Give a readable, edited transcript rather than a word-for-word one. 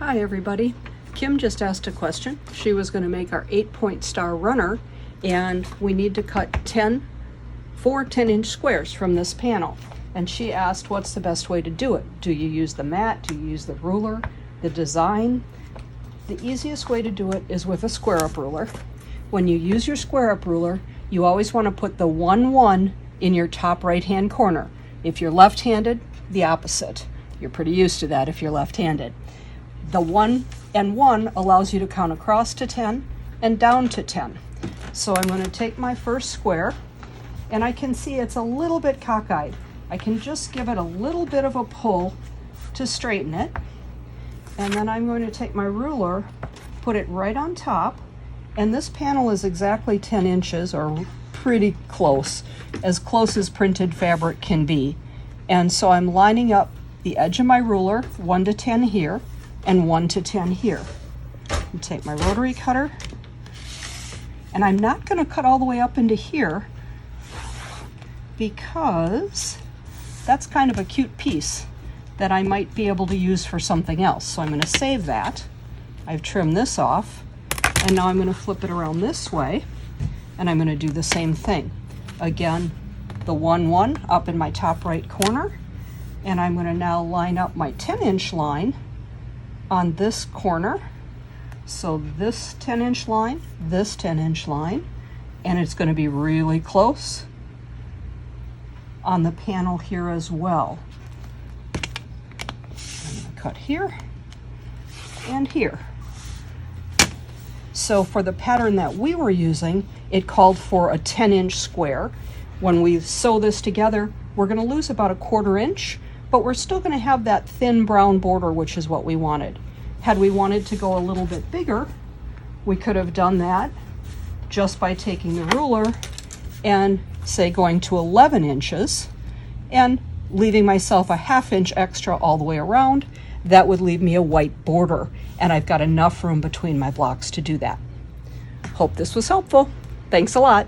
Hi everybody. Kim just asked a question. She was going to make our 8-point star runner, and we need to cut 4 10-inch squares from this panel. And she asked what's the best way to do it. Do you use the mat? Do you use the ruler? The design? The easiest way to do it is with a square up ruler. When you use your square up ruler, you always want to put the 1-1 in your top right hand corner. If you're left-handed, the opposite. You're pretty used to that if you're left-handed. The 1 and 1 allows you to count across to 10 and down to 10. So I'm going to take my first square, and I can see it's a little bit cockeyed. I can just give it a little bit of a pull to straighten it. And then I'm going to take my ruler, put it right on top, and this panel is exactly 10 inches, or pretty close as printed fabric can be. And so I'm lining up the edge of my ruler, 1 to 10 here, and 1 to 10 here. And take my rotary cutter, and I'm not going to cut all the way up into here because that's kind of a cute piece that I might be able to use for something else. So I'm going to save that. I've trimmed this off, and now I'm going to flip it around this way, and I'm going to do the same thing. Again, the 1-1 up in my top right corner, and I'm going to now line up my 10-inch line on this corner. So this 10-inch line, this 10-inch line, and it's going to be really close on the panel here as well. I'm going to cut here and here. So for the pattern that we were using, it called for a 10-inch square. When we sew this together, we're going to lose about a 1/4 inch, but we're still going to have that thin brown border, which is what we wanted. Had we wanted to go a little bit bigger, we could have done that just by taking the ruler and say going to 11 inches and leaving myself a 1/2 inch extra all the way around. That would leave me a white border, and I've got enough room between my blocks to do that. Hope this was helpful. Thanks a lot.